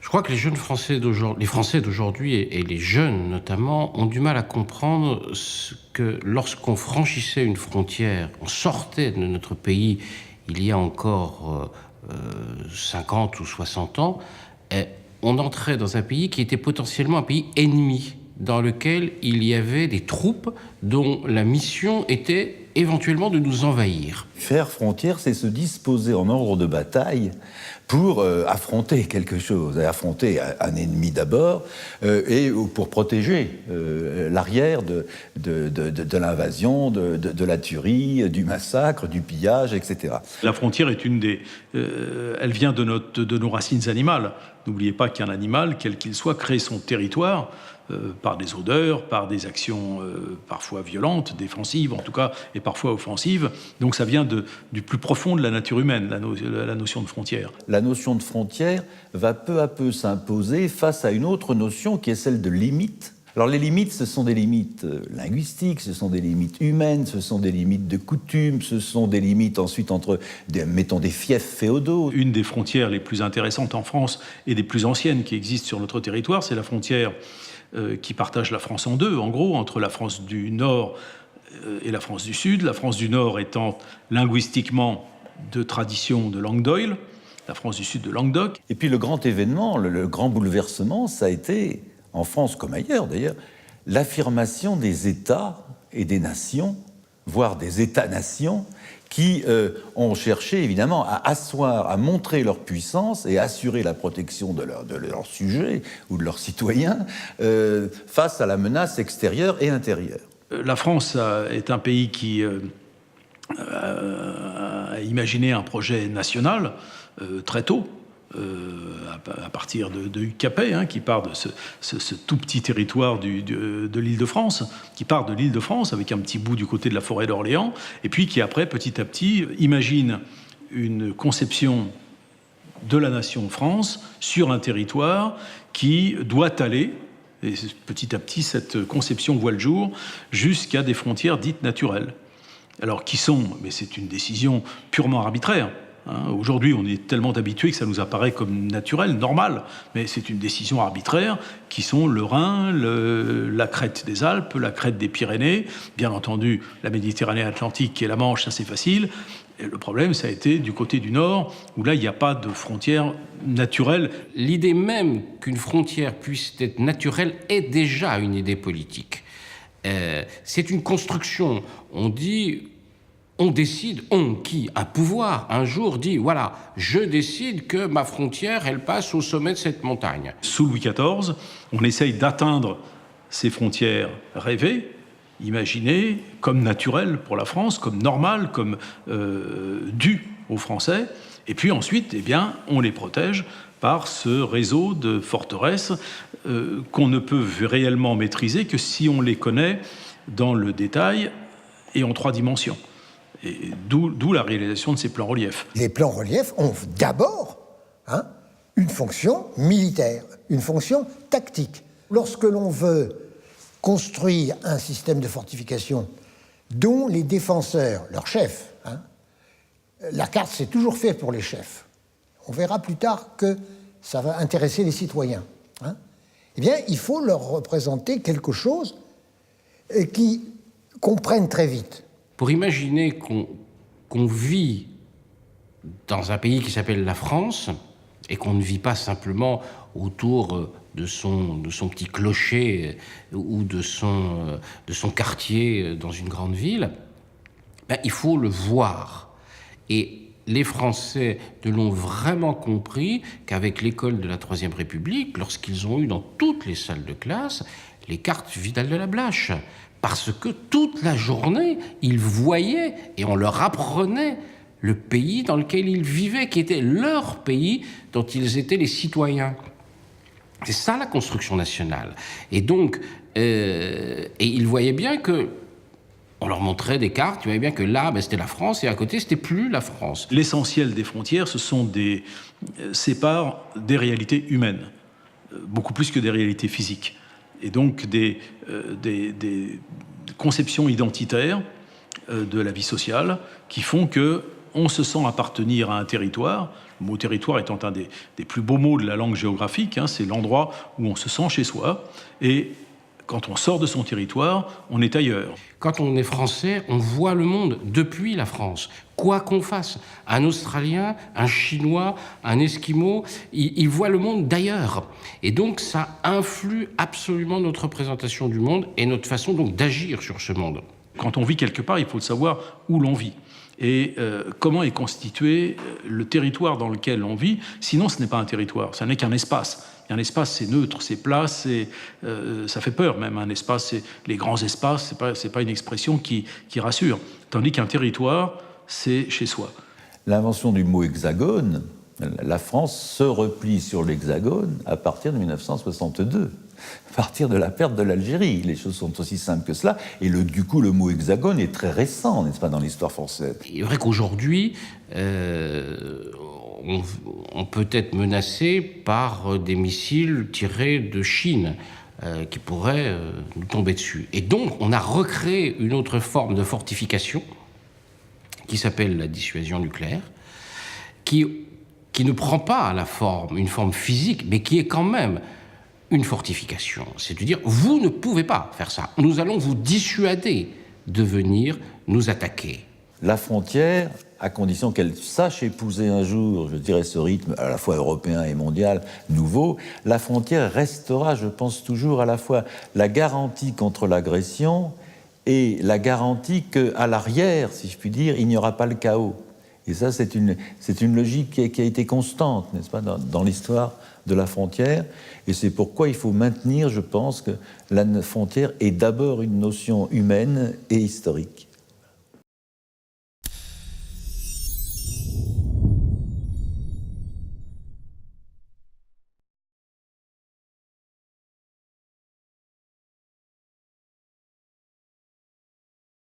Je crois que les Français d'aujourd'hui et les jeunes notamment ont du mal à comprendre que lorsqu'on franchissait une frontière, on sortait de notre pays il y a encore 50 ou 60 ans, on entrait dans un pays qui était potentiellement un pays ennemi, dans lequel il y avait des troupes dont la mission était éventuellement de nous envahir. Faire frontière, c'est se disposer en ordre de bataille pour affronter quelque chose, affronter un ennemi d'abord, et pour protéger l'arrière de l'invasion, de la tuerie, du massacre, du pillage, etc. La frontière est elle vient de nos racines animales. N'oubliez pas qu'un animal, quel qu'il soit, crée son territoire par des odeurs, par des actions parfois violentes, défensives en tout cas, et parfois offensives. Donc ça vient du plus profond de la nature humaine, la notion de frontière. La notion de frontière va peu à peu s'imposer face à une autre notion qui est celle de limite. Alors les limites, ce sont des limites linguistiques, ce sont des limites humaines, ce sont des limites de coutumes, ce sont des limites ensuite entre, mettons, des fiefs féodaux. Une des frontières les plus intéressantes en France et des plus anciennes qui existent sur notre territoire, c'est la frontière qui partage la France en deux, en gros, entre la France du Nord et la France du Sud. La France du Nord étant linguistiquement de tradition de langue d'Oïl, la France du Sud de Languedoc. Et puis le grand événement, le grand bouleversement, ça a été, en France comme ailleurs d'ailleurs, l'affirmation des États et des nations, voire des États-nations, qui ont cherché évidemment à asseoir, à montrer leur puissance et assurer la protection de leurs sujets ou de leurs citoyens face à la menace extérieure et intérieure. La France est un pays qui a imaginé un projet national très tôt, à partir de Capet, qui part de ce tout petit territoire de l'Île-de-France, qui part de l'Île-de-France avec un petit bout du côté de la forêt d'Orléans, et puis qui après, petit à petit, imagine une conception de la nation France sur un territoire qui doit aller, et petit à petit cette conception voit le jour, jusqu'à des frontières dites naturelles. Alors qui sont, mais c'est une décision purement arbitraire. Aujourd'hui, on est tellement habitué que ça nous apparaît comme naturel, normal, mais c'est une décision arbitraire qui sont le Rhin, la crête des Alpes, la crête des Pyrénées, bien entendu la Méditerranée Atlantique et la Manche, ça c'est facile. Et le problème, ça a été du côté du Nord, où là, il n'y a pas de frontière naturelle. L'idée même qu'une frontière puisse être naturelle est déjà une idée politique. C'est une construction. On décide, qui a pouvoir, un jour dit, voilà, je décide que ma frontière, elle passe au sommet de cette montagne. Sous Louis XIV, on essaye d'atteindre ces frontières rêvées, imaginées, comme naturelles pour la France, comme normales, comme dues aux Français. Et puis ensuite, on les protège par ce réseau de forteresses qu'on ne peut réellement maîtriser que si on les connaît dans le détail et en 3 dimensions. Et d'où la réalisation de ces plans reliefs. Les plans reliefs ont d'abord une fonction militaire, une fonction tactique. Lorsque l'on veut construire un système de fortification dont les défenseurs, leurs chefs, la carte c'est toujours fait pour les chefs. On verra plus tard que ça va intéresser les citoyens. Eh bien, il faut leur représenter quelque chose qui comprennent très vite. Pour imaginer qu'on vit dans un pays qui s'appelle la France et qu'on ne vit pas simplement autour de son petit clocher ou de son quartier dans une grande ville, il faut le voir. Et les Français ne l'ont vraiment compris qu'avec l'école de la Troisième République, lorsqu'ils ont eu dans toutes les salles de classe les cartes Vidal de la Blache. Parce que toute la journée, ils voyaient et on leur apprenait le pays dans lequel ils vivaient, qui était leur pays dont ils étaient les citoyens. C'est ça la construction nationale. Et donc, ils voyaient bien que, on leur montrait des cartes, ils voyaient bien que là, c'était la France et à côté, c'était plus la France. L'essentiel des frontières, sépare des réalités humaines, beaucoup plus que des réalités physiques. Et donc des conceptions identitaires de la vie sociale qui font que on se sent appartenir à un territoire. Le mot territoire étant un des plus beaux mots de la langue géographique, hein, c'est l'endroit où on se sent chez soi. Et quand on sort de son territoire, on est ailleurs. Quand on est français, on voit le monde depuis la France. Quoi qu'on fasse, un Australien, un Chinois, un Esquimau, il voit le monde d'ailleurs. Et donc ça influe absolument notre représentation du monde et notre façon donc d'agir sur ce monde. Quand on vit quelque part, il faut savoir où l'on vit. Et comment est constitué le territoire dans lequel on vit. Sinon, ce n'est pas un territoire, ce n'est qu'un espace. Et un espace, c'est neutre, c'est plat, ça fait peur même. Un espace, c'est les grands espaces, c'est pas une expression qui rassure. Tandis qu'un territoire, c'est chez soi. L'invention du mot hexagone, la France se replie sur l'hexagone à partir de 1962. À partir de la perte de l'Algérie. Les choses sont aussi simples que cela. Et du coup, le mot hexagone est très récent, n'est-ce pas, dans l'histoire française. Il est vrai qu'aujourd'hui, on peut être menacé par des missiles tirés de Chine qui pourraient nous tomber dessus. Et donc, on a recréé une autre forme de fortification qui s'appelle la dissuasion nucléaire, qui ne prend pas une forme physique, mais qui est quand même une fortification. C'est-à-dire, vous ne pouvez pas faire ça. Nous allons vous dissuader de venir nous attaquer. La frontière, à condition qu'elle sache épouser un jour, je dirais, ce rythme à la fois européen et mondial nouveau, la frontière restera, je pense, toujours à la fois la garantie contre l'agression et la garantie qu'à l'arrière, si je puis dire, il n'y aura pas le chaos. Et ça, c'est une logique qui a été constante, n'est-ce pas, dans l'histoire de la frontière. Et c'est pourquoi il faut maintenir, je pense, que la frontière est d'abord une notion humaine et historique.